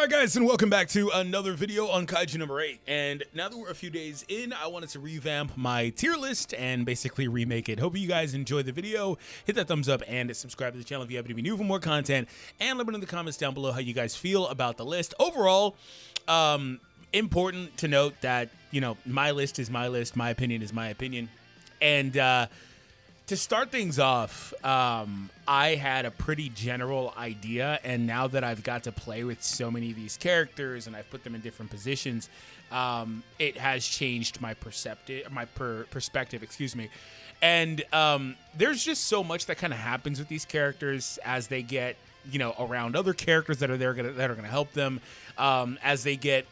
Alright guys, and welcome back to another video on Kaiju number 8. And now that we're a few days in, I wanted to revamp my tier list and basically remake it. Hope you guys enjoyed the video. Hit that thumbs up and subscribe to the channel if you happen to be new for more content. And let me know in the comments down below how you guys feel about the list. Overall, important to note that, you know, my list is my list, my opinion is my opinion. And to start things off, I had a pretty general idea, and now that I've got to play with so many of these characters and I've put them in different positions, it has changed my perspective. Excuse me. And there's just so much that kind of happens with these characters as they get, you know, around other characters that are there that are gonna help them, as they get,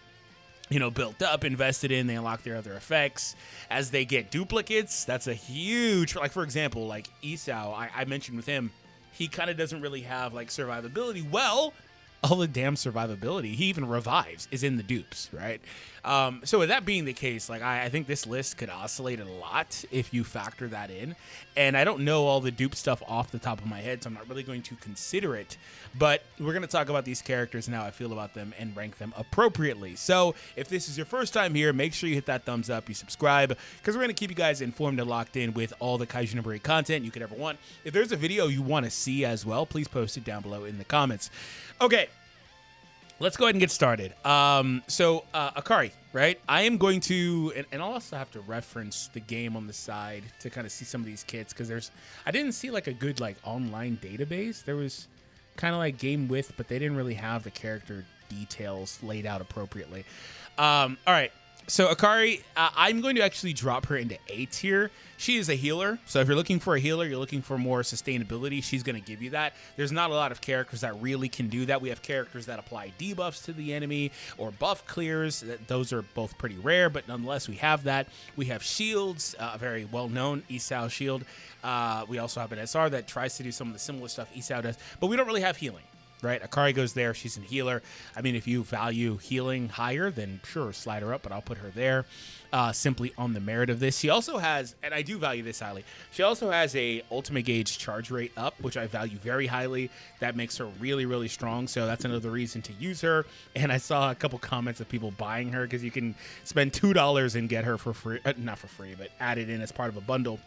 you know, built up, invested in, they unlock their other effects. As they get duplicates, that's a huge, like, for example, like Isao, I mentioned with him, he kind of doesn't really have, like, survivability. Well, all the damn survivability, he even revives, is in the dupes, right? So with that being the case, like, I think this list could oscillate a lot if you factor that in. And I don't know all the dupe stuff off the top of my head, so I'm not really going to consider it. But we're going to talk about these characters and how I feel about them and rank them appropriately. So if this is your first time here, make sure you hit that thumbs up, you subscribe, because we're going to keep you guys informed and locked in with all the Kaiju number 8 content you could ever want. If there's a video you want to see as well, please post it down below in the comments. Okay. Let's go ahead and get started. Akari, right? I am going to, and I'll also have to reference the game on the side to kind of see some of these kits, because I didn't see like a good like online database. There was kind of like game with, but they didn't really have the character details laid out appropriately. All right. So Akari, I'm going to actually drop her into A tier. She is a healer, so if you're looking for a healer, you're looking for more sustainability, she's going to give you that. There's not a lot of characters that really can do that. We have characters that apply debuffs to the enemy or buff clears. Those are both pretty rare, but nonetheless, we have that. We have shields, a very well-known Isao shield. We also have an SR that tries to do some of the similar stuff Isao does, but we don't really have healing. Right, Akari goes there. She's a healer. I mean, if you value healing higher, then sure, slide her up, but I'll put her there simply on the merit of this. She also has, and I do value this highly, she also has a ultimate gauge charge rate up, which I value very highly. That makes her really, really strong, so that's another reason to use her. And I saw a couple comments of people buying her because you can spend $2 and get her for free, not for free, but add it in as part of a bundle.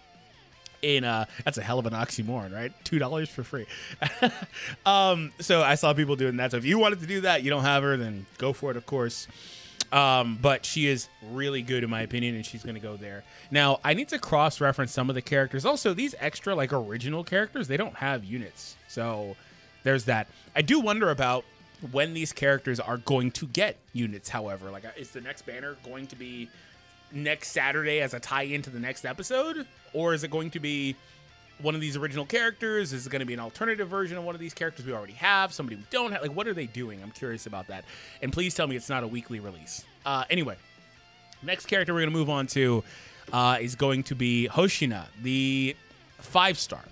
That's a hell of an oxymoron, right? $2 for free. So I saw people doing that. So if you wanted to do that, you don't have her, then go for it, of course. But she is really good in my opinion, and she's going to go there. Now, I need to cross-reference some of the characters. Also, these extra, like, original characters, they don't have units. So there's that. I do wonder about when these characters are going to get units, however. Like, is the next banner going to be next Saturday as a tie-in to the next episode, or is it going to be one of these original characters? Is it going to be an alternative version of one of these characters we already have, somebody we don't have? Like, what are they doing? I'm curious about that, and please tell me it's not a weekly release. Anyway, next character we're going to move on to is going to be Hoshina, the 5-star.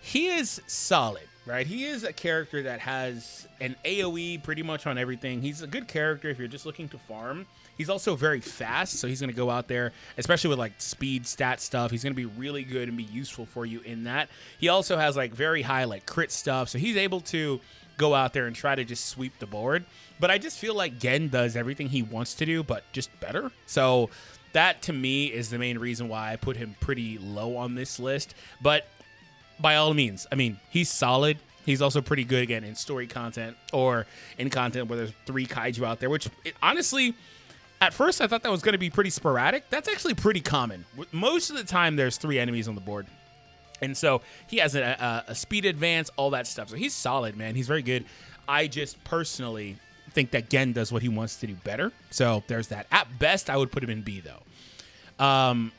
He is solid, right? He is a character that has an AoE pretty much on everything. He's a good character if you're just looking to farm. He's also very fast, so he's going to go out there, especially with, like, speed stat stuff. He's going to be really good and be useful for you in that. He also has, like, very high, like, crit stuff, so he's able to go out there and try to just sweep the board. But I just feel like Gen does everything he wants to do, but just better. So that, to me, is the main reason why I put him pretty low on this list. But by all means, I mean, he's solid. He's also pretty good, again, in story content or in content where there's 3 kaiju out there, which, honestly, at first I thought that was going to be pretty sporadic. That's actually pretty common. Most of the time, there's 3 enemies on the board. And so he has a speed advance, all that stuff. So he's solid, man. He's very good. I just personally think that Gen does what he wants to do better. So there's that. At best, I would put him in B, though.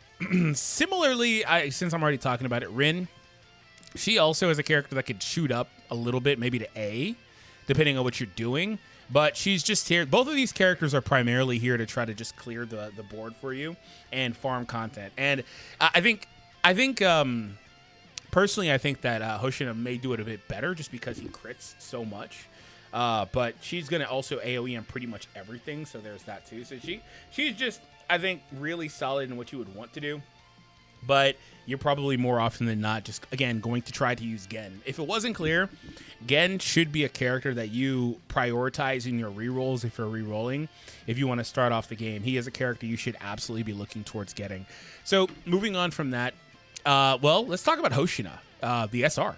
Similarly, since I'm already talking about it, Ren, she also is a character that could shoot up a little bit, maybe to A, depending on what you're doing. But she's just here. Both of these characters are primarily here to try to just clear the board for you and farm content. And I think personally, I think that Hoshina may do it a bit better just because he crits so much. But she's going to also AoE on pretty much everything, so there's that too. So she's just, I think, really solid in what you would want to do. But you're probably more often than not just, again, going to try to use Gen. If it wasn't clear, Gen should be a character that you prioritize in your rerolls if you're rerolling. If you want to start off the game, he is a character you should absolutely be looking towards getting. So moving on from that, well, let's talk about Hoshina, the SR.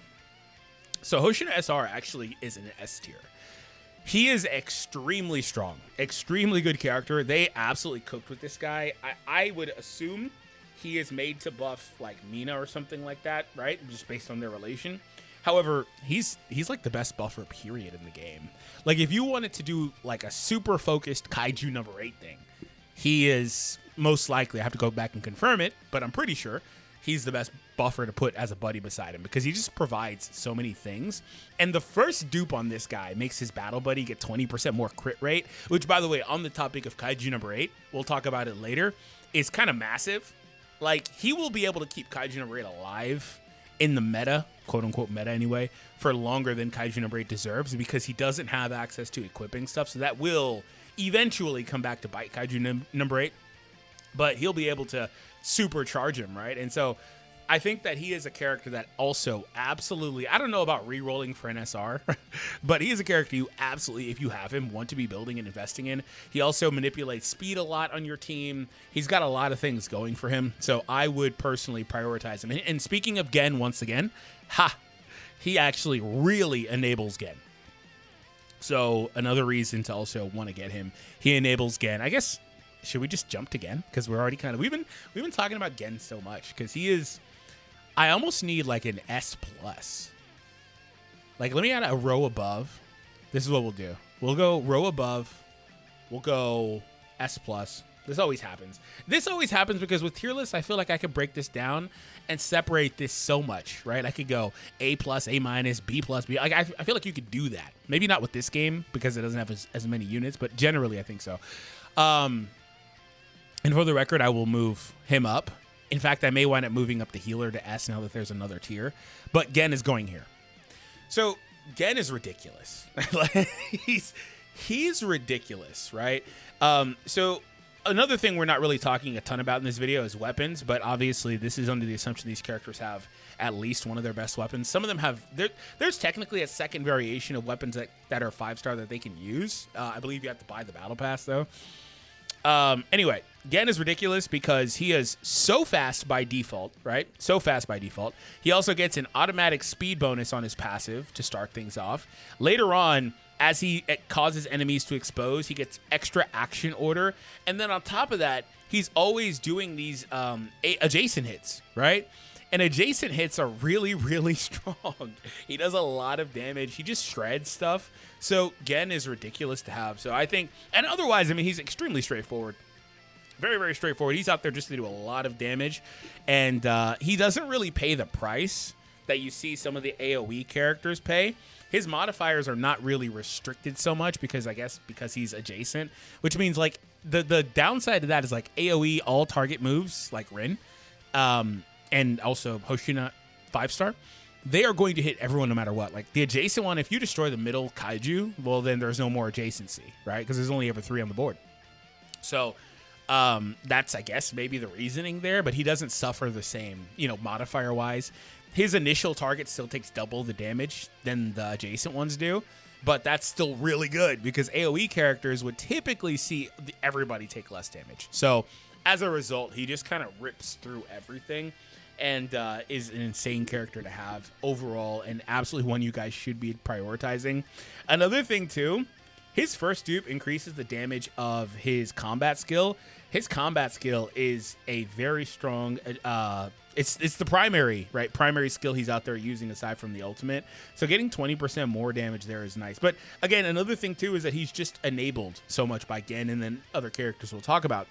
So Hoshina SR actually is an S tier. He is extremely strong, extremely good character. They absolutely cooked with this guy. I would assume he is made to buff like Mina or something like that, right? Just based on their relation. However, he's like the best buffer period in the game. Like if you wanted to do like a super focused Kaiju number 8 thing, he is most likely, I have to go back and confirm it, but I'm pretty sure he's the best buffer to put as a buddy beside him because he just provides so many things. And the first dupe on this guy makes his battle buddy get 20% more crit rate, which, by the way, on the topic of Kaiju number 8, we'll talk about it later, is kind of massive. Like, he will be able to keep Kaiju number 8 alive in the meta, quote-unquote meta anyway, for longer than Kaiju number 8 deserves because he doesn't have access to equipping stuff. So that will eventually come back to bite Kaiju number 8. But he'll be able to supercharge him, right? And so I think that he is a character that also absolutely, I don't know about re-rolling for an SR, but he is a character you absolutely, if you have him, want to be building and investing in. He also manipulates speed a lot on your team. He's got a lot of things going for him. So I would personally prioritize him. And speaking of Gen, once again, he actually really enables Gen. So another reason to also want to get him. He enables Gen. I guess, should we just jump to Gen? Because we're already kind of, we've been talking about Gen so much because he is, I almost need like an S+. Like, let me add a row above. This is what we'll do. We'll go row above. We'll go S+. This always happens. This always happens because with tier lists, I feel like I could break this down and separate this so much, right? I could go A+, A-, B+, B. Like, I feel like you could do that. Maybe not with this game because it doesn't have as many units, but generally I think so. And for the record, I will move him up. In fact, I may wind up moving up the healer to S now that there's another tier. But Gen is going here. So Gen is ridiculous. he's ridiculous, right? So another thing we're not really talking a ton about in this video is weapons. But obviously, this is under the assumption these characters have at least one of their best weapons. Some of them have, there's technically a second variation of weapons that are 5-star that they can use. I believe you have to buy the battle pass, though. Anyway, Gen is ridiculous because he is so fast by default, right? So fast by default. He also gets an automatic speed bonus on his passive to start things off. Later on, as he causes enemies to expose, he gets extra action order. And then on top of that, he's always doing these adjacent hits, right? And adjacent hits are really, really strong. He does a lot of damage. He just shreds stuff. So Gen is ridiculous to have. So I think, and otherwise, I mean, he's extremely straightforward. Very, very straightforward. He's out there just to do a lot of damage. And he doesn't really pay the price that you see some of the AoE characters pay. His modifiers are not really restricted so much because he's adjacent, which means like the downside to that is like AoE all target moves like Ren. And also Hoshina 5-star, they are going to hit everyone no matter what. Like the adjacent one, if you destroy the middle Kaiju, well, then there's no more adjacency, right? Because there's only ever 3 on the board. So that's, I guess, maybe the reasoning there, but he doesn't suffer the same, modifier-wise. His initial target still takes double the damage than the adjacent ones do, but that's still really good because AoE characters would typically see everybody take less damage. So as a result, he just kind of rips through everything. And is an insane character to have overall and absolutely one you guys should be prioritizing. Another thing, too, his first dupe increases the damage of his combat skill. His combat skill is a very strong, it's the primary skill he's out there using aside from the ultimate. So getting 20% more damage there is nice. But again, another thing, too, is that he's just enabled so much by Gen and then other characters we'll talk about.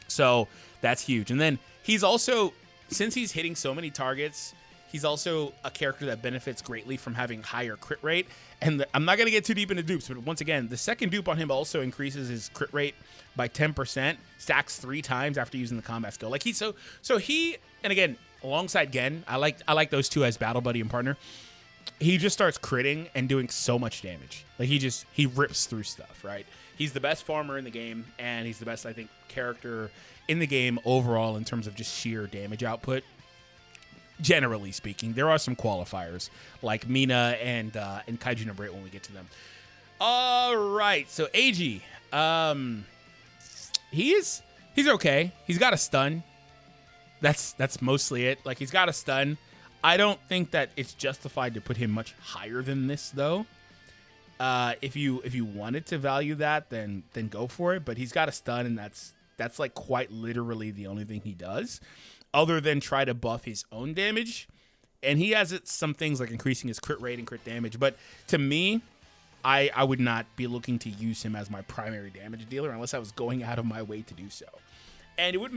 So that's huge. And then he's also, since he's hitting so many targets, he's also a character that benefits greatly from having higher crit rate. And I'm not going to get too deep into dupes, but once again, the second dupe on him also increases his crit rate by 10%, stacks 3 times after using the combat skill. Like and again, alongside Gen, I like those two as battle buddy and partner. He just starts critting and doing so much damage. Like he rips through stuff, right? He's the best farmer in the game, and he's the best, I think, character in the game overall in terms of just sheer damage output. Generally speaking, there are some qualifiers like Mina and Kaiju No when we get to them. All right, so AG, he's okay. He's got a stun. That's mostly it. Like, he's got a stun. I don't think that it's justified to put him much higher than this, though. If you wanted to value that, then go for it. But he's got a stun, and that's like quite literally the only thing he does, other than try to buff his own damage. And he has some things like increasing his crit rate and crit damage. But to me, I would not be looking to use him as my primary damage dealer unless I was going out of my way to do so. And it would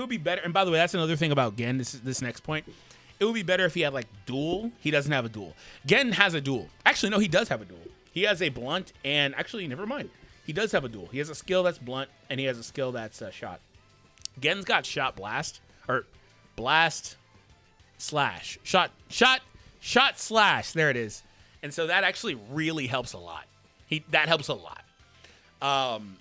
be better. And by the way, that's another thing about Gen. This next point. It would be better if he had like dual. He doesn't have a dual. Gen has a dual. Actually, no, he does have a dual. He has a blunt, and actually, never mind. He does have a dual. He has a skill that's blunt, and he has a skill that's shot. Gen's got shot blast, or blast slash. Shot slash. There it is. And so that actually really helps a lot. That helps a lot.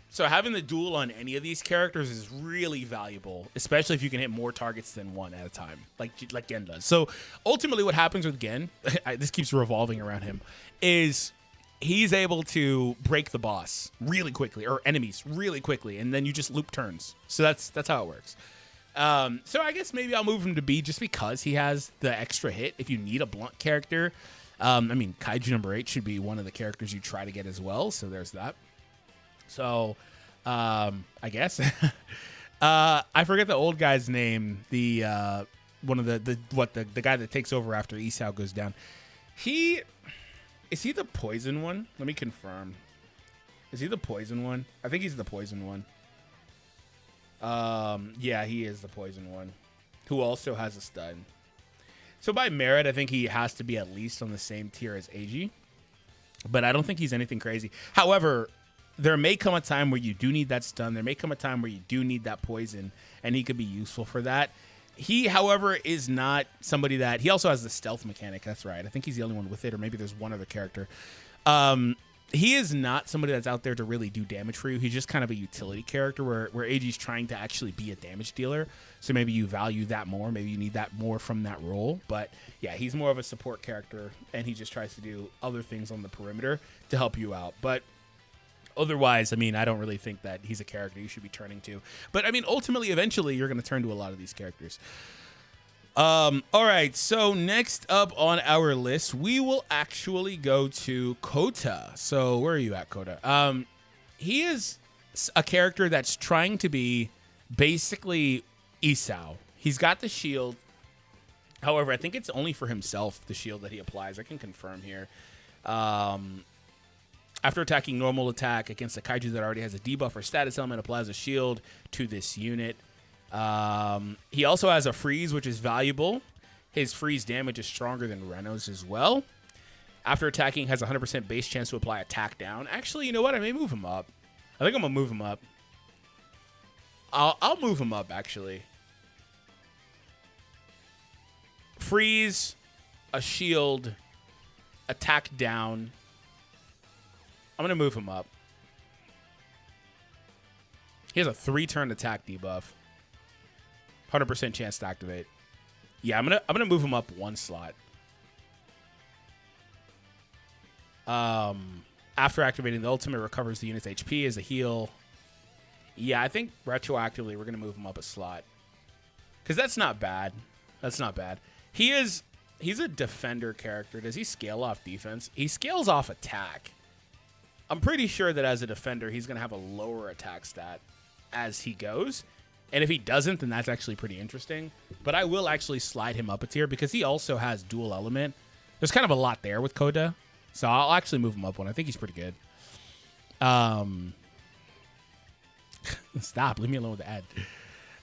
So having the duel on any of these characters is really valuable, especially if you can hit more targets than one at a time, like Gen does. So ultimately what happens with Gen, this keeps revolving around him, is he's able to break the boss really quickly, or enemies really quickly, and then you just loop turns. So that's how it works. So I guess maybe I'll move him to B just because he has the extra hit. If you need a blunt character, I mean, Kaiju number 8 should be one of the characters you try to get as well. So there's that. So, I guess I forget the old guy's name. The one of the guy that takes over after Isao goes down. Is he the poison one? Let me confirm. Is he the poison one? I think he's the poison one. Yeah, he is the poison one, who also has a stun. So by merit, I think he has to be at least on the same tier as AG, but I don't think he's anything crazy. However, there may come a time where you do need that stun. There may come a time where you do need that poison, and he could be useful for that. He, however, is not somebody that... He also has the stealth mechanic. That's right. I think he's the only one with it, or maybe there's one other character. He is not somebody that's out there to really do damage for you. He's just kind of a utility character where AG's trying to actually be a damage dealer. So maybe you value that more. Maybe you need that more from that role. But yeah, he's more of a support character, and he just tries to do other things on the perimeter to help you out. But otherwise, I mean, I don't really think that he's a character you should be turning to. But I mean, ultimately, eventually, you're going to turn to a lot of these characters. All right, so next up on our list, we will actually go to Kota. So where are you at, Kota? He is a character that's trying to be basically Isao. He's got the shield. However, I think it's only for himself, the shield that he applies. I can confirm here. After attacking normal attack against a kaiju that already has a debuff or status element, applies a shield to this unit. He also has a freeze, which is valuable. His freeze damage is stronger than Reno's as well. After attacking, has a 100% base chance to apply attack down. Actually, you know what? I may move him up. I think I'm gonna move him up. I'll move him up, actually. Freeze, a shield, attack down. I'm gonna move him up. He has a 3-turn attack debuff. 100% chance to activate. Yeah, I'm gonna move him up 1 slot. After activating the ultimate, recovers the unit's HP as a heal. Yeah, I think retroactively we're gonna move him up a slot, because that's not bad. That's not bad. He's a defender character. Does he scale off defense? He scales off attack. I'm pretty sure that as a defender, he's gonna have a lower attack stat as he goes. And if he doesn't, then that's actually pretty interesting. But I will actually slide him up a tier because he also has dual element. There's kind of a lot there with Kota. So I'll actually move him up 1. I think he's pretty good. Stop. Leave me alone with the ad.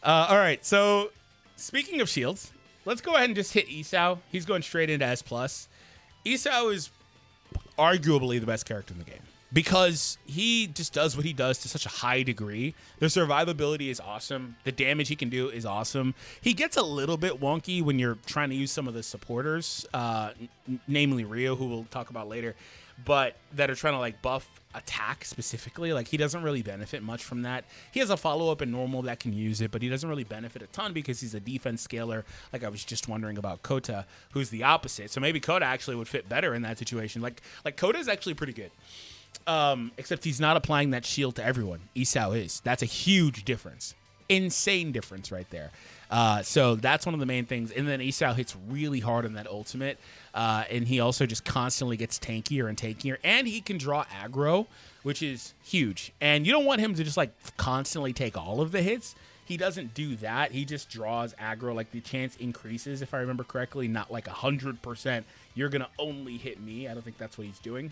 All right. So speaking of shields, let's go ahead and just hit Isao. He's going straight into S+. Isao is arguably the best character in the game, because he just does what he does to such a high degree. The survivability is awesome. The damage he can do is awesome. He gets a little bit wonky when you're trying to use some of the supporters, namely Rio, who we'll talk about later. but that are trying to like buff attack specifically. Like he doesn't really benefit much from that. He has a follow-up in normal that can use it, but he doesn't really benefit a ton because he's a defense scaler. Like I was just wondering about Kota, who's the opposite. So maybe Kota actually would fit better in that situation. Like Kota is actually pretty good. Except he's not applying that shield to everyone. Isao is. That's a huge difference. Insane difference right there. So that's one of the main things. And then Isao hits really hard on that ultimate. And he also just constantly gets tankier and tankier. And he can draw aggro, which is huge. And you don't want him to just like constantly take all of the hits. He doesn't do that. He just draws aggro. Like the chance increases, if I remember correctly, not like 100%. You're going to only hit me. I don't think that's what he's doing.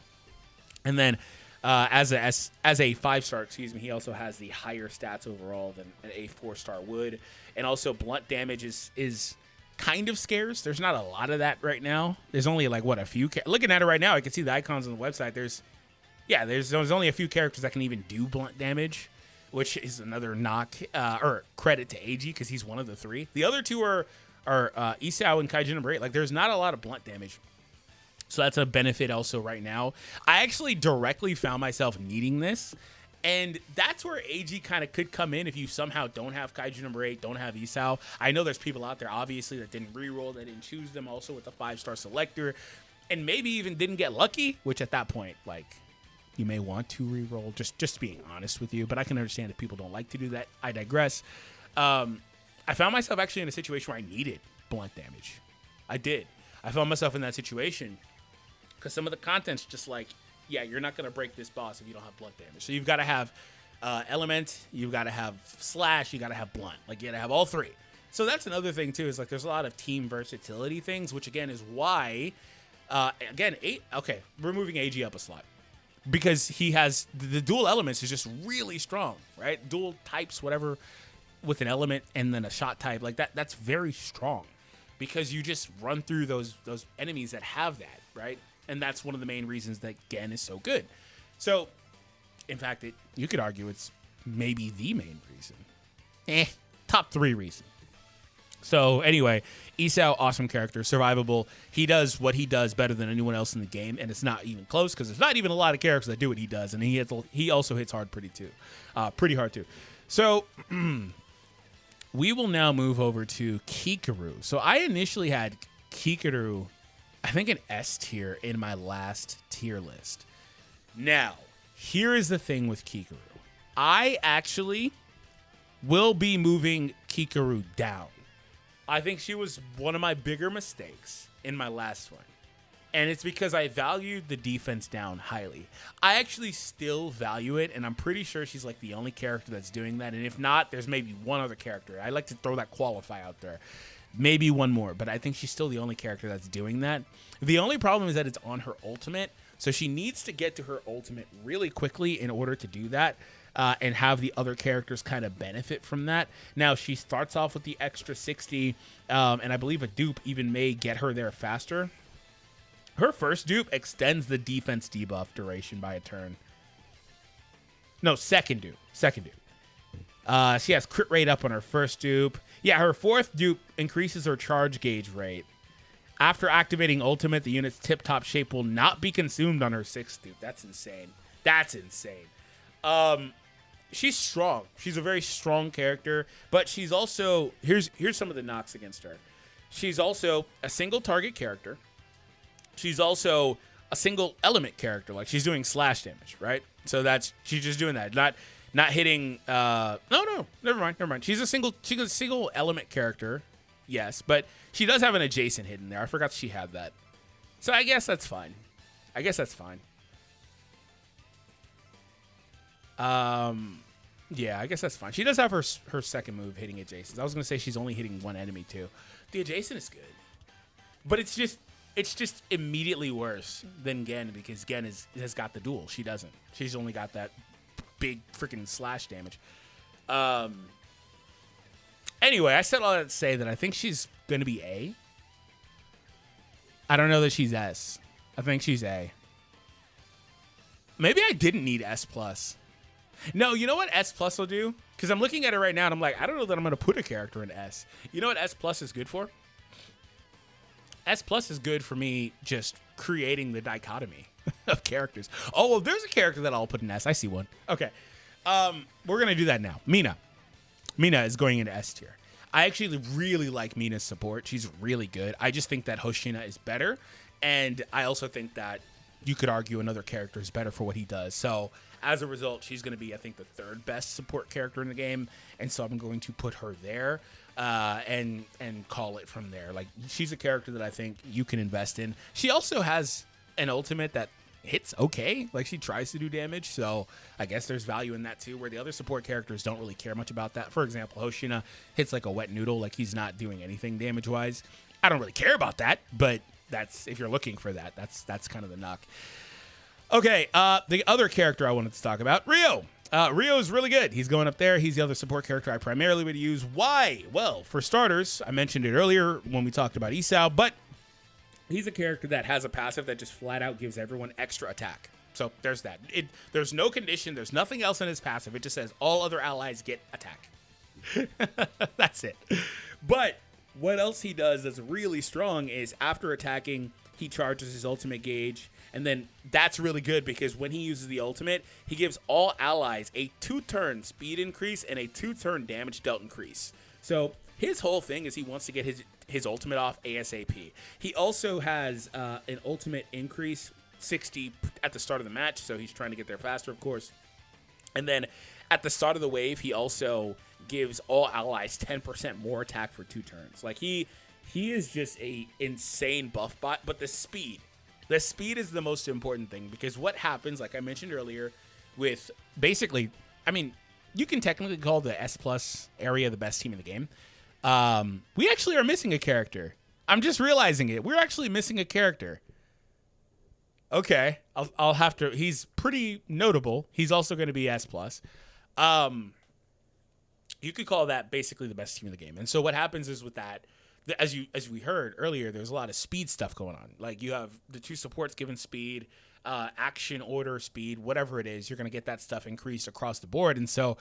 And then as a 5-star, he also has the higher stats overall than a 4-star would. And also blunt damage is kind of scarce. There's not a lot of that right now. There's only like a few. Looking at it right now, I can see the icons on the website. There's only a few characters that can even do blunt damage, which is another knock or credit to AG because he's one of the 3. The other 2 are Isao and Kaiju No. 8. Like there's not a lot of blunt damage. So that's a benefit also right now. I actually directly found myself needing this. And that's where AG kind of could come in if you somehow don't have Kaiju No. 8, don't have Isao. I know there's people out there, obviously, that didn't reroll, that didn't choose them also with the 5-star selector, and maybe even didn't get lucky, which at that point, like, you may want to reroll, just being honest with you. But I can understand if people don't like to do that. I digress. I found myself actually in a situation where I needed blunt damage. I did. I found myself in that situation. Because some of the content's just like, yeah, you're not going to break this boss if you don't have blunt damage. So you've got to have element, you've got to have slash, you got to have blunt. Like you got to have all 3. So that's another thing too, is like there's a lot of team versatility things, which again is why, again, we're moving AG up a slot. Because he has, the dual elements is just really strong, right? Dual types, whatever, with an element and then a shot type, like that's very strong. Because you just run through those enemies that have that, right? And that's one of the main reasons that Gen is so good. So, in fact, you could argue it's maybe the main reason. Top 3 reason. So, anyway, Isao, awesome character, survivable. He does what he does better than anyone else in the game, and it's not even close because there's not even a lot of characters that do what he does, and he also hits hard pretty hard too. So, we will now move over to Kikoru. So, I initially had Kikoru, I think, an S tier in my last tier list. Now, here is the thing with Kikoru. I actually will be moving Kikoru down. I think she was one of my bigger mistakes in my last one. And it's because I valued the defense down highly. I actually still value it, and I'm pretty sure she's like the only character that's doing that. And if not, there's maybe one other character. I like to throw that qualify out there. Maybe one more, but I think she's still the only character that's doing that. The only problem is that it's on her ultimate, so she needs to get to her ultimate really quickly in order to do that, and have the other characters kind of benefit from that. Now, she starts off with the extra 60, and I believe a dupe even may get her there faster. Her first dupe extends the defense debuff duration by a turn. No, second dupe. She has crit rate up on her first dupe. Yeah, her 4th dupe increases her charge gauge rate. After activating ultimate, the unit's tip-top shape will not be consumed on her 6th dupe. That's insane. She's strong. She's a very strong character, but she's also, here's some of the knocks against her. She's also a single target character. She's also a single element character. Like she's doing slash damage, right? So she's just doing that. Not hitting. No, never mind. She's a single element character, yes, but she does have an adjacent hidden there. I forgot she had that. So I guess that's fine. Yeah, I guess that's fine. She does have her second move hitting adjacent. I was gonna say she's only hitting one enemy too. The adjacent is good, but it's just immediately worse than Gen because Gen has got the duel. She doesn't. She's only got that big freaking slash damage. Anyway, I said all that to say that I think she's going to be A. I don't know that she's S. I think she's A. Maybe I didn't need S+. No, you know what S+ will do? Because I'm looking at it right now and I'm like, I don't know that I'm going to put a character in S. You know what S+ is good for? S plus is good for me just creating the dichotomy of characters. Oh, well, there's a character that I'll put in S. I see one. Okay. We're going to do that now. Mina. Mina is going into S tier. I actually really like Mina's support. She's really good. I just think that Hoshina is better. And I also think that you could argue another character is better for what he does. So as a result, she's going to be, I think, the third best support character in the game. And so I'm going to put her there and call it from there. Like, she's a character that I think you can invest in. She also has an ultimate that hits okay. Like, she tries to do damage. So I guess there's value in that too, where the other support characters don't really care much about that. For example, Hoshina hits like a wet noodle. Like, he's not doing anything damage-wise. I don't really care about that, but that's, if you're looking for that, that's kind of the knock. Okay, the other character I wanted to talk about, Ryo. Ryo is really good. He's going up there. He's the other support character I primarily would use. Why? Well, for starters, I mentioned it earlier when we talked about Isao, but he's a character that has a passive that just flat out gives everyone extra attack. So there's that. There's no condition. There's nothing else in his passive. It just says all other allies get attack. That's it. But what else he does that's really strong is after attacking, he charges his ultimate gauge. And then that's really good because when he uses the ultimate, he gives all allies a 2-turn speed increase and a 2-turn damage dealt increase. So his whole thing is he wants to get his ultimate off ASAP. He also has an ultimate increase 60 at the start of the match, so he's trying to get there faster, of course. And then at the start of the wave, he also gives all allies 10% more attack for 2 turns. Like, he is just a insane buff bot, but the speed is the most important thing, because what happens, like I mentioned earlier, with basically, I mean, you can technically call the S plus area the best team in the game. We actually are missing a character. I'm just realizing it. We're actually missing a character. Okay, I'll have to. He's pretty notable. He's also going to be S plus. You could call that basically the best team in the game. And so what happens is with that, as we heard earlier, there's a lot of speed stuff going on. Like, you have the 2 supports given speed, action, order, speed, whatever it is. You're going to get that stuff increased across the board. And so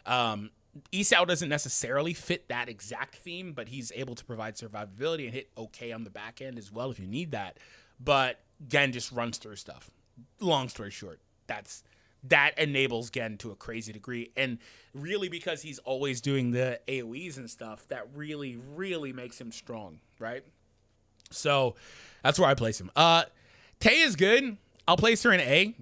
Isao doesn't necessarily fit that exact theme, but he's able to provide survivability and hit okay on the back end as well if you need that. But Gen just runs through stuff. Long story short, that enables Gen to a crazy degree. And really, because he's always doing the AoEs and stuff, that really, really makes him strong, right? So that's where I place him. Tay is good. I'll place her in A.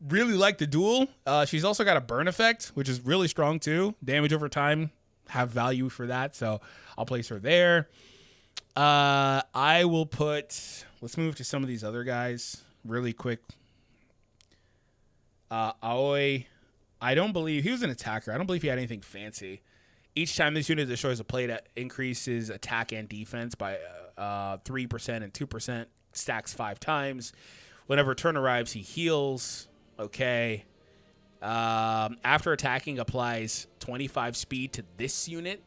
Really like the duel. She's also got a burn effect, which is really strong too. Damage over time, have value for that. So I'll place her there. I will put, let's move to some of these other guys really quick. Aoi, I don't believe he was an attacker. I don't believe he had anything fancy. Each time this unit destroys a plate, that increases attack and defense by 3% and 2%. Stacks 5 times. Whenever turn arrives, he heals. Okay. After attacking, applies 25 speed to this unit.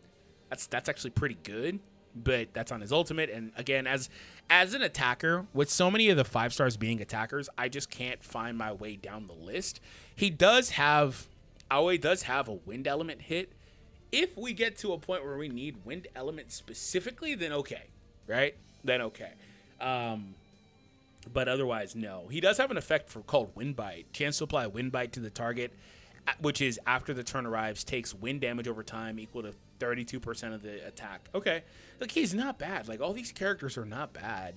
That's actually pretty good. But that's on his ultimate. And again, as an attacker, with so many of the 5 stars being attackers, I just can't find my way down the list. Aoi does have a wind element hit. If we get to a point where we need wind element specifically, then okay, right? Then okay. But otherwise, no. He does have an effect called Wind Bite. Chance to apply Wind Bite to the target, which is after the turn arrives, takes wind damage over time equal to 32% of the attack. Okay. Like, he's not bad. Like, all these characters are not bad.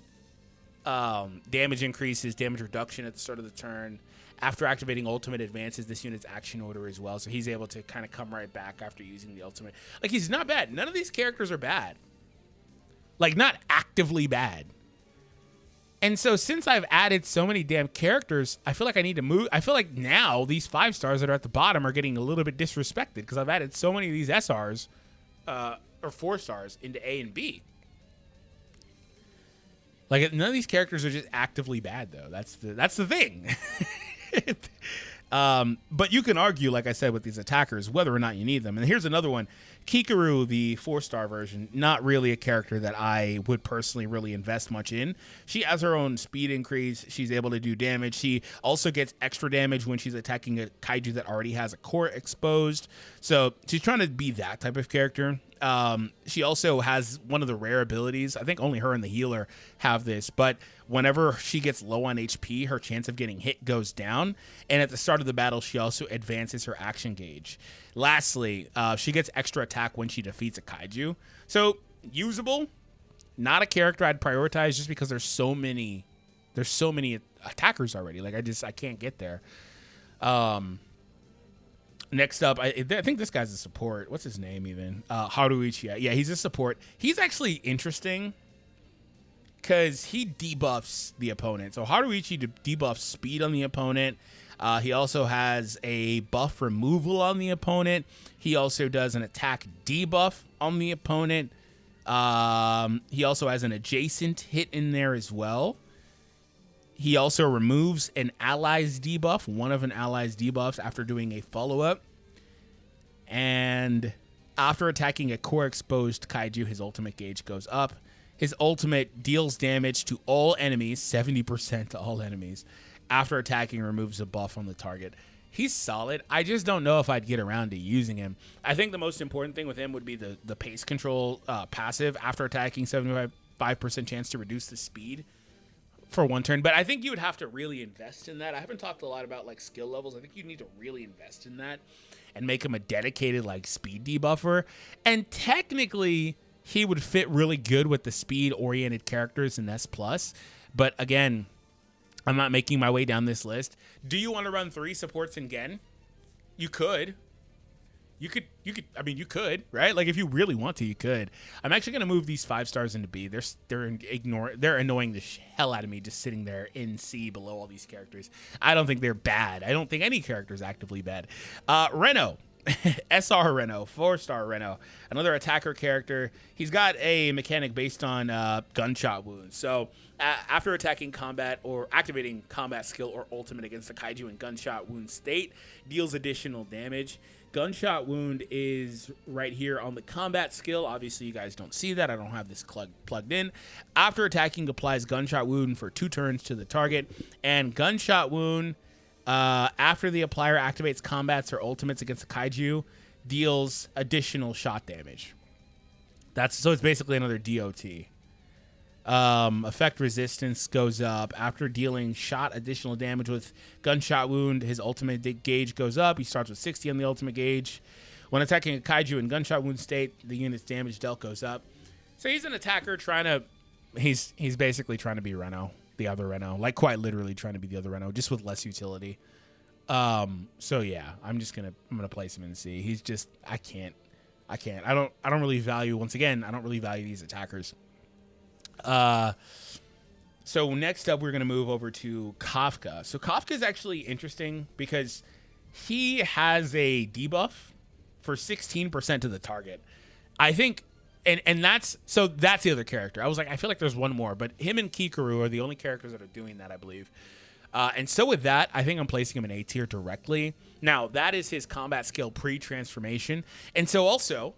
Damage increases, damage reduction at the start of the turn. After activating ultimate advances this unit's action order as well. So he's able to kind of come right back after using the ultimate. Like, he's not bad. None of these characters are bad. Like, not actively bad. And so since I've added so many damn characters, I feel like I need to move. I feel like now these 5 stars that are at the bottom are getting a little bit disrespected because I've added so many of these SRs or 4 stars into A and B. Like, none of these characters are just actively bad, though. That's the thing. But you can argue, like I said, with these attackers, whether or not you need them. And here's another one. Kikoru, the 4-star version, not really a character that I would personally really invest much in. She has her own speed increase. She's able to do damage. She also gets extra damage when she's attacking a kaiju that already has a core exposed. So she's trying to be that type of character. she also has one of the rare abilities. I think only her and the healer have this, but whenever she gets low on HP, her chance of getting hit goes down. And at the start of the battle, she also advances her action gauge. Lastly, she gets extra attack when she defeats a kaiju. So usable, not a character I'd prioritize just because there's so many attackers already. Like I can't get there. Next up, I think this guy's a support. What's his name even? Haruichi. Yeah, he's a support. He's actually interesting because he debuffs the opponent. So Haruichi debuffs speed on the opponent. He also has a buff removal on the opponent. He also does an attack debuff on the opponent. He also has an adjacent hit in there as well. He also removes an ally's debuff, one of an ally's debuffs, after doing a follow-up. And after attacking a core exposed kaiju, his ultimate gauge goes up. His ultimate deals damage to all enemies, 70% to all enemies. After attacking, removes a buff on the target. He's solid. I just don't know if I'd get around to using him. I think the most important thing with him would be the pace control passive. After attacking, 75% chance to reduce the speed for one turn. But I think you would have to really invest in that. I haven't talked a lot about like skill levels. I think you need to really invest in that and make him a dedicated like speed debuffer. And technically, he would fit really good with the speed-oriented characters in S+. But again, I'm not making my way down this list. Do you want to run 3 supports in Gen? You could. You could, right? Like if you really want to, you could. I'm actually going to move these 5 stars into B. They're annoying the hell out of me just sitting there in C below all these characters. I don't think they're bad. I don't think any character is actively bad. Reno. SR Reno, 4-star Reno, another attacker character. He's got a mechanic based on gunshot wounds. So after attacking combat or activating combat skill or ultimate against a kaiju in gunshot wound state, deals additional damage. Gunshot wound is right here on the combat skill. Obviously, you guys don't see that. I don't have this plugged in. After attacking, applies gunshot wound for 2 turns to the target. And gunshot wound, after the applier activates combats or ultimates against the kaiju, deals additional shot damage. So it's basically another DOT. Effect resistance goes up after dealing shot additional damage with gunshot wound. His ultimate gauge goes up. He starts with 60 on the ultimate gauge. When attacking a kaiju in gunshot wound state, the unit's damage dealt goes up. So he's an attacker he's basically trying to be Reno, the other Reno, like quite literally trying to be the other Reno, just with less utility. So yeah, I'm gonna place him in C. He's just I can't. I don't really value, once again, I don't really value these attackers. So next up, we're going to move over to Kafka. So Kafka is actually interesting because he has a debuff for 16% to the target. I think, and that's the other character. I was like, I feel like there's one more, but him and Kikoru are the only characters that are doing that, I believe. And so with that, I think I'm placing him in A tier directly. Now, that is his combat skill pre-transformation. And so also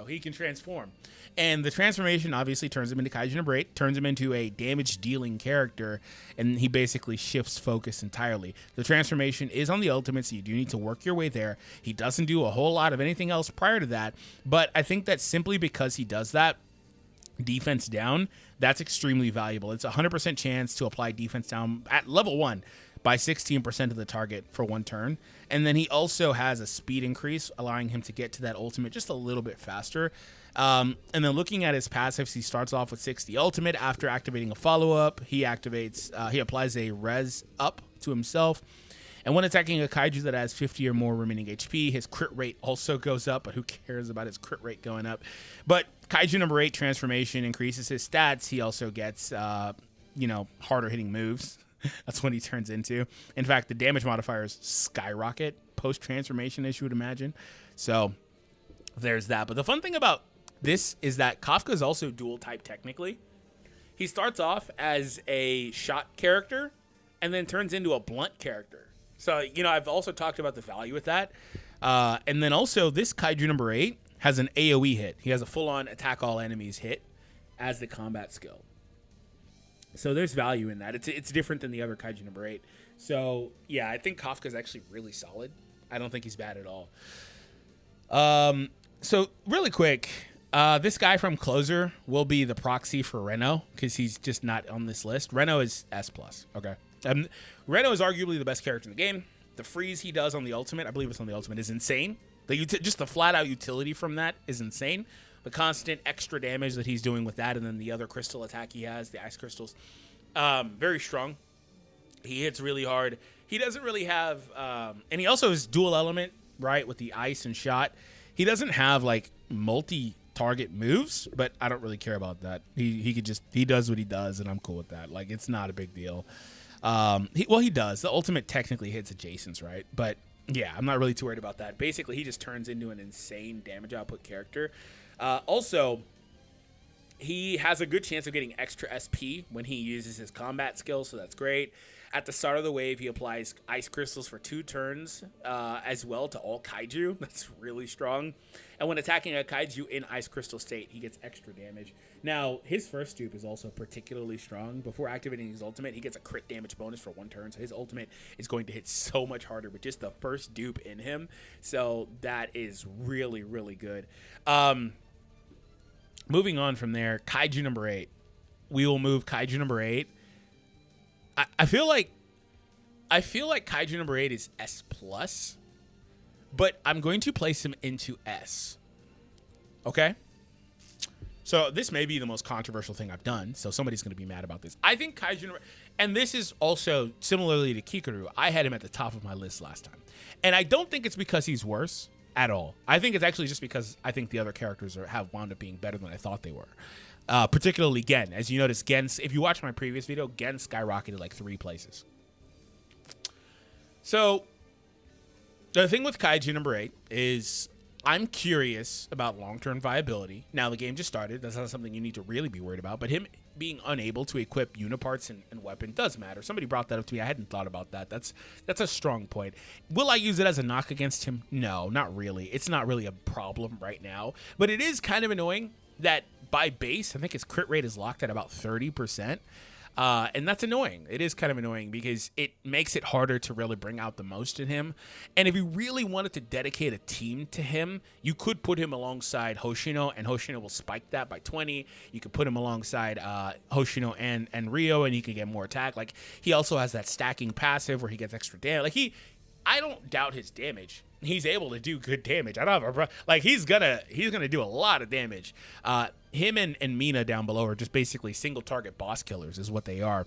he can transform. And the transformation obviously turns him into Kaiju No. 8, turns him into a damage-dealing character, and he basically shifts focus entirely. The transformation is on the ultimate, so you do need to work your way there. He doesn't do a whole lot of anything else prior to that, but I think that simply because he does that, defense down, that's extremely valuable. It's a 100% chance to apply defense down at level 1 by 16% of the target for 1 turn. And then he also has a speed increase, allowing him to get to that ultimate just a little bit faster. And then looking at his passives, he starts off with 60 ultimate. After activating a follow-up, he applies a res up to himself. And when attacking a kaiju that has 50 or more remaining HP, his crit rate also goes up, but who cares about his crit rate going up? But Kaiju No. 8 transformation increases his stats. He also gets, harder hitting moves. That's what he turns into. In fact, the damage modifiers skyrocket post-transformation, as you would imagine. So there's that. But the fun thing about this is that Kafka is also dual type technically. He starts off as a shot character and then turns into a blunt character. So, I've also talked about the value with that. And then also this Kaiju No. 8 has an AoE hit. He has a full-on attack all enemies hit as the combat skill. So there's value in that. It's different than the other Kaiju No. 8. So, yeah, I think Kafka is actually really solid. I don't think he's bad at all. So really quick, this guy from Closer will be the proxy for Reno because he's just not on this list. Reno is S+. Okay. Reno is arguably the best character in the game. The freeze he does on the ultimate, I believe it's on the ultimate, is insane. Just the flat-out utility from that is insane. The constant extra damage that he's doing with that, and then the other crystal attack he has, the ice crystals, very strong. He hits really hard. He doesn't really have, and he also has dual element, right, with the ice and shot. He doesn't have like multi-target moves, but I don't really care about that. He does what he does, and I'm cool with that. Like, it's not a big deal. He does. The ultimate technically hits adjacents, right? But yeah, I'm not really too worried about that. Basically, he just turns into an insane damage output character. Also, he has a good chance of getting extra SP when he uses his combat skills, so that's great. At the start of the wave, he applies ice crystals for 2 turns as well to all kaiju. That's really strong. And when attacking a kaiju in ice crystal state, he gets extra damage. Now, his first dupe is also particularly strong. Before activating his ultimate, he gets a crit damage bonus for 1 turn. So his ultimate is going to hit so much harder with just the first dupe in him. So that is really, really good. Moving on from there, Kaiju number 8. We will move Kaiju number 8. I feel like Kaiju number 8 is S+, but I'm going to place him into S. Okay? So this may be the most controversial thing I've done, so somebody's going to be mad about this. I think Kaiju number... And this is also, similarly to Kikoru, I had him at the top of my list last time. And I don't think it's because he's worse at all. I think it's actually just because I think the other characters have wound up being better than I thought they were. Particularly Gen. As you notice, Gen, if you watch my previous video, Gen skyrocketed like 3 places. So, the thing with Kaiju number 8 is I'm curious about long-term viability. Now, the game just started. That's not something you need to really be worried about. But him being unable to equip uniparts and weapon does matter. Somebody brought that up to me. I hadn't thought about that. That's a strong point. Will I use it as a knock against him? No, not really. It's not really a problem right now. But it is kind of annoying that by base, I think his crit rate is locked at about 30%. And that's annoying. It is kind of annoying because it makes it harder to really bring out the most in him. And if you really wanted to dedicate a team to him, you could put him alongside Hoshino, and Hoshino will spike that by 20. You could put him alongside Hoshino and Rio, and he can get more attack. Like, he also has that stacking passive where he gets extra damage. Like, I don't doubt his damage. He's able to do good damage. I don't have a like he's gonna do a lot of damage. Him and Mina down below are just basically single target boss killers is what they are.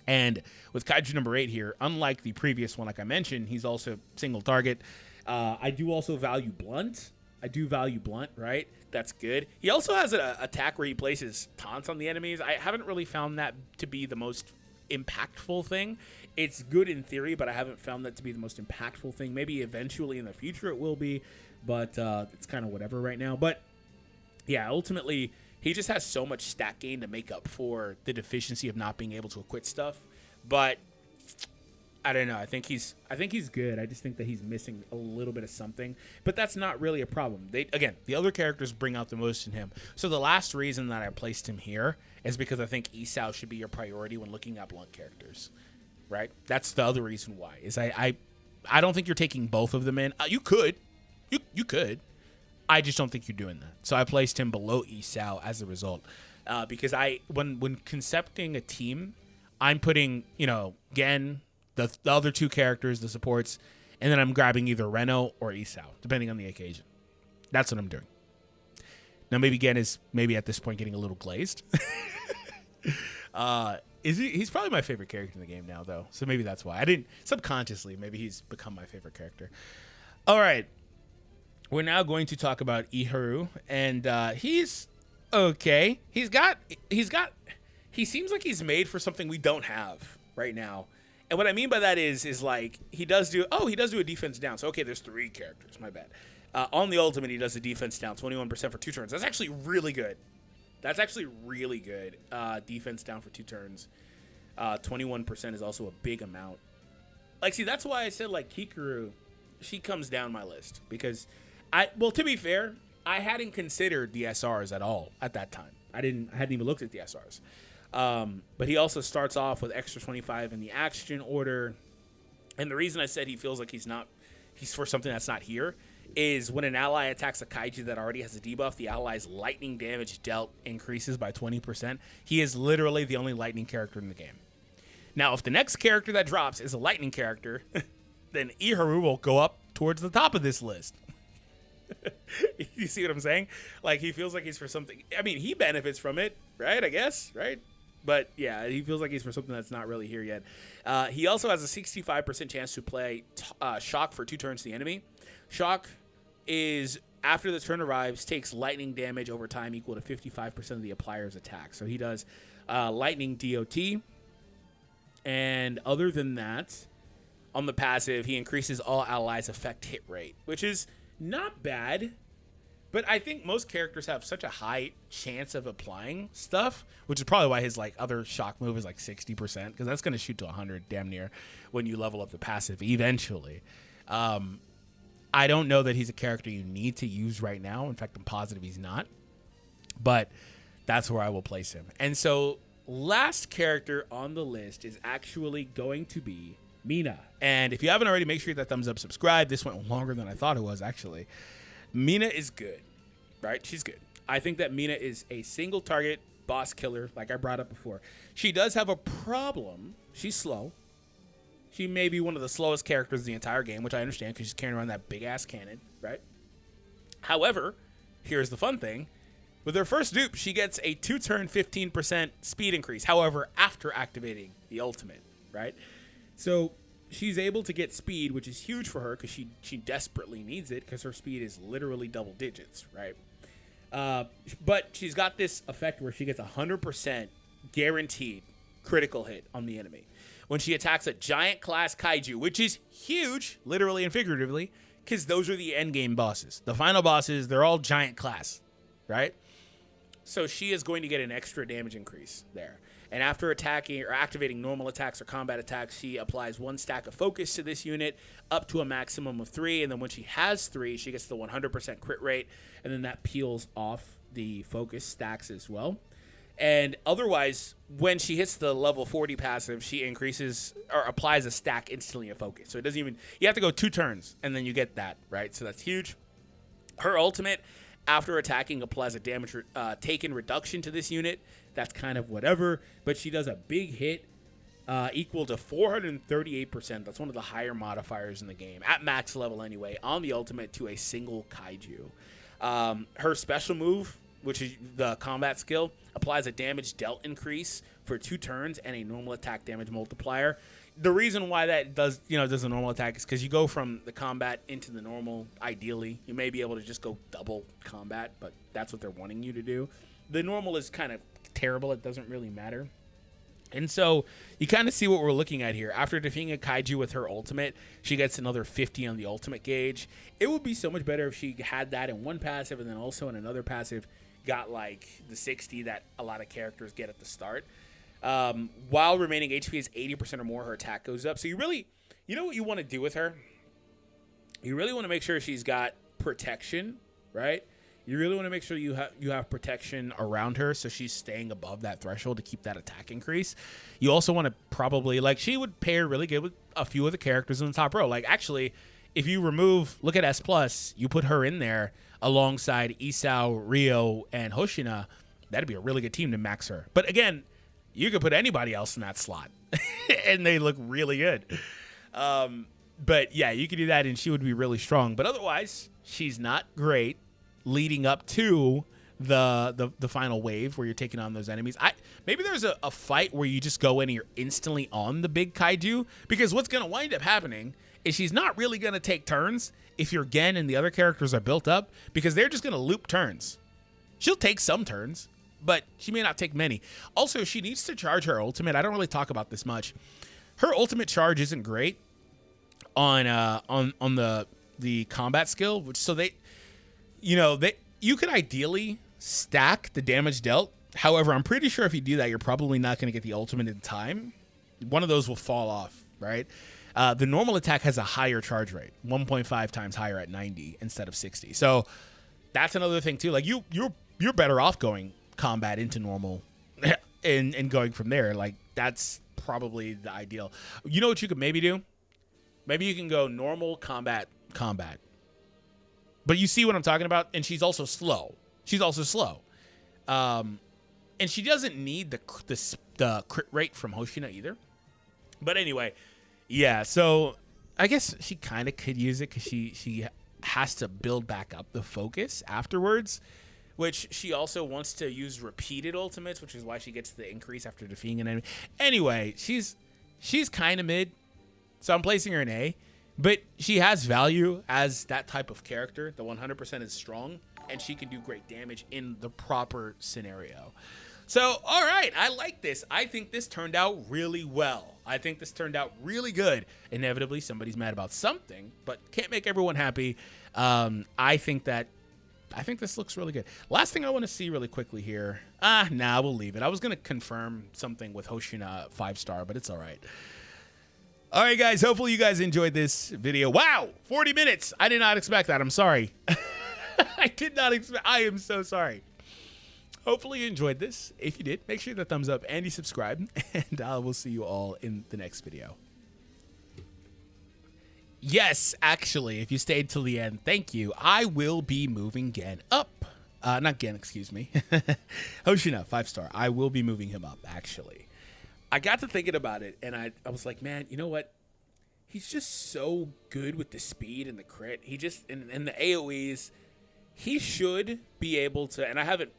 And with Kaiju number 8 here, unlike the previous one, like I mentioned, he's also single target. I do also value Blunt. Right? That's good. He also has an attack where he places taunts on the enemies. I haven't really found that to be the most impactful thing. It's good in theory, but I haven't found that to be the most impactful thing. Maybe eventually in the future it will be, but it's kind of whatever right now. But yeah, ultimately he just has so much stat gain to make up for the deficiency of not being able to equip stuff. But I don't know. I think he's good. I just think that he's missing a little bit of something, but that's not really a problem. The other characters bring out the most in him. So the last reason that I placed him here is because I think Isao should be your priority when looking at blunt characters. Right? That's the other reason why. Is I don't think you're taking both of them in. You could. You could. I just don't think you're doing that. So I placed him below Isao as a result. Because when concepting a team, I'm putting, Gen, the other 2 characters, the supports, and then I'm grabbing either Reno or Isao, depending on the occasion. That's what I'm doing. Now maybe Gen is at this point getting a little glazed. He's probably my favorite character in the game now, though. So maybe that's why. Subconsciously, maybe he's become my favorite character. All right. We're now going to talk about Iharu, and he's okay. He seems like he's made for something we don't have right now. And what I mean by that is like, he does do a defense down. So, okay, there's 3 characters. My bad. On the ultimate, he does a defense down, 21% for 2 turns. That's actually really good. Defense down for 2 turns. 21% is also a big amount. Like, see, that's why I said, like, Kikoru, she comes down my list. Because, to be fair, I hadn't considered the SRs at all at that time. I hadn't even looked at the SRs. But he also starts off with extra 25 in the action order. And the reason I said he feels like he's for something that's not here is when an ally attacks a kaiju that already has a debuff, the ally's lightning damage dealt increases by 20%. He is literally the only lightning character in the game. Now, if the next character that drops is a lightning character, then Iharu will go up towards the top of this list. You see what I'm saying? Like, he feels like he's for something. I mean, he benefits from it, right? I guess, right? But yeah, he feels like he's for something that's not really here yet. He also has a 65% chance to play Shock for 2 turns to the enemy. Shock is, after the turn arrives, takes lightning damage over time equal to 55% of the applier's attack. So he does lightning DOT. And other than that, on the passive, he increases all allies' effect hit rate, which is not bad. But I think most characters have such a high chance of applying stuff, which is probably why his like other shock move is like 60%, because that's going to shoot to 100 damn near when you level up the passive eventually. I don't know that he's a character you need to use right now. In fact, I'm positive he's not. But that's where I will place him. And so last character on the list is actually going to be Mina. And if you haven't already, make sure you hit that thumbs up, subscribe. This went longer than I thought it was, actually. Mina is good, right? She's good. I think that Mina is a single target boss killer, like I brought up before. She does have a problem. She's slow. She may be one of the slowest characters in the entire game, which I understand because she's carrying around that big-ass cannon, right? However, here's the fun thing. With her first dupe, she gets a 2-turn 15% speed increase. However, after activating the ultimate, right? So she's able to get speed, which is huge for her because she desperately needs it because her speed is literally double digits, right? But she's got this effect where she gets 100% guaranteed critical hit on the enemy when she attacks a giant class kaiju, which is huge, literally and figuratively, because those are the end game bosses. The final bosses, they're all giant class, right? So she is going to get an extra damage increase there. And after attacking or activating normal attacks or combat attacks, she applies 1 stack of focus to this unit up to a maximum of 3. And then when she has 3, she gets the 100% crit rate. And then that peels off the focus stacks as well. And otherwise, when she hits the level 40 passive, she increases or applies a stack instantly of focus. So it doesn't even, you have to go 2 turns and then you get that, right? So that's huge. Her ultimate, after attacking, applies a damage taken reduction to this unit. That's kind of whatever, but she does a big hit equal to 438%. That's one of the higher modifiers in the game, at max level anyway, on the ultimate to a single kaiju. Her special move, which is the combat skill, applies a damage dealt increase for 2 turns and a normal attack damage multiplier. The reason why that does a normal attack is because you go from the combat into the normal. Ideally, you may be able to just go double combat, but that's what they're wanting you to do. The normal is kind of terrible. It doesn't really matter. And so you kind of see what we're looking at here. After defeating a kaiju with her ultimate, she gets another 50 on the ultimate gauge. It would be so much better if she had that in one passive and then also in another passive got like the 60 that a lot of characters get at the start. While remaining HP is 80% or more, her attack goes up. So you know what you want to do with her? You really want to make sure she's got protection, right? You really want to make sure you have protection around her so she's staying above that threshold to keep that attack increase. You also want to probably, like, she would pair really good with a few of the characters in the top row. Like, actually, if you look at S+, you put her in there alongside Isao, Rio, and Hoshina, that'd be a really good team to max her. But again, you could put anybody else in that slot, and they look really good. But yeah, you could do that, and she would be really strong. But otherwise, she's not great leading up to the final wave where you're taking on those enemies. Maybe there's a fight where you just go in and you're instantly on the big kaiju, because what's going to wind up happening is she's not really going to take turns if your Gen and the other characters are built up, because they're just going to loop turns. She'll take some turns, but she may not take many. Also, she needs to charge her ultimate. I don't really talk about this much. Her ultimate charge isn't great on the combat skill, which you could ideally stack the damage dealt. However, I'm pretty sure if you do that, you're probably not going to get the ultimate in time. One of those will fall off, right? The normal attack has a higher charge rate, 1.5 times higher at 90 instead of 60. So that's another thing too. Like you're better off going combat into normal and going from there. Like that's probably the ideal. You know what you could maybe do? Maybe you can go normal combat. But you see what I'm talking about? And she's also slow. She's also slow. And she doesn't need the crit rate from Hoshina either. But anyway, yeah, so I guess she kind of could use it because she has to build back up the focus afterwards, which she also wants to use repeated ultimates, which is why she gets the increase after defeating an enemy. Anyway, she's kind of mid, so I'm placing her in A. But she has value as that type of character. The 100% is strong, and she can do great damage in the proper scenario. So, all right, I like this. I think this turned out really well. I think this turned out really good. Inevitably, somebody's mad about something, but can't make everyone happy. I think this looks really good. Last thing I want to see really quickly here. Nah, we'll leave it. I was going to confirm something with Hoshina 5-star, but it's all right. All right, guys, hopefully you guys enjoyed this video. Wow, 40 minutes. I did not expect that. I'm sorry. I did not expect. I am so sorry. Hopefully you enjoyed this. If you did, make sure you hit the thumbs up and you subscribe, and I will see you all in the next video. Yes, actually, if you stayed till the end, thank you. I will be moving Gen up. Not Gen, excuse me. Hoshina, 5-star. I will be moving him up, actually. I got to thinking about it, and I was like, man, you know what? He's just so good with the speed and the crit. He just, and the AoEs, he should be able to, and I haven't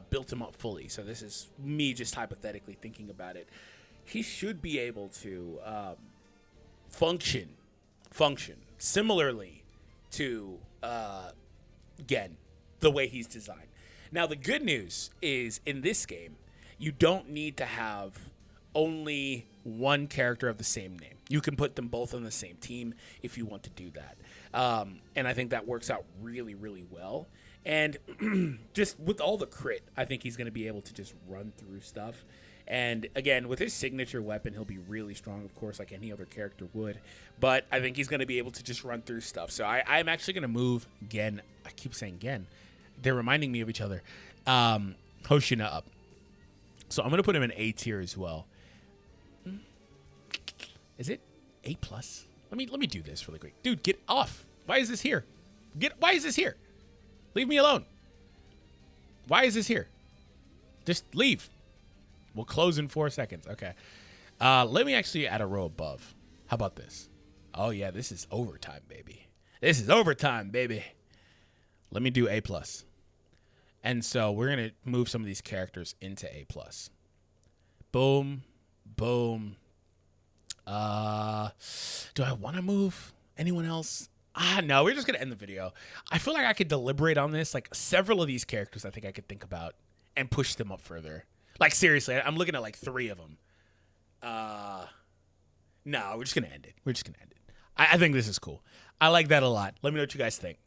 built him up fully, so this is me just hypothetically thinking about it. He should be able to function similarly to Gen, the way he's designed. Now, the good news is in this game, you don't need to have only one character of the same name. You can put them both on the same team if you want to do that. And I think that works out really, really well. And just with all the crit, I think he's going to be able to just run through stuff. And again, with his signature weapon, he'll be really strong, of course, like any other character would. But I think he's going to be able to just run through stuff. So I'm actually going to move Gen. I keep saying Gen. They're reminding me of each other. Hoshina up. So I'm going to put him in A tier as well. Is it A+? Let me do this really quick. Dude, get off. Why is this here? Why is this here? Leave me alone. Why is this here? Just leave. We'll close in 4 seconds. Okay. Let me actually add a row above. How about this? Oh, yeah, this is overtime, baby. This is overtime, baby. Let me do A+. And so we're going to move some of these characters into A+. Boom. Boom. Do I want to move anyone else? No, we're just going to end the video. I feel like I could deliberate on this. Like, several of these characters I think I could think about and push them up further. Like, seriously, I'm looking at like 3 of them. No, we're just going to end it. We're just going to end it. I think this is cool. I like that a lot. Let me know what you guys think.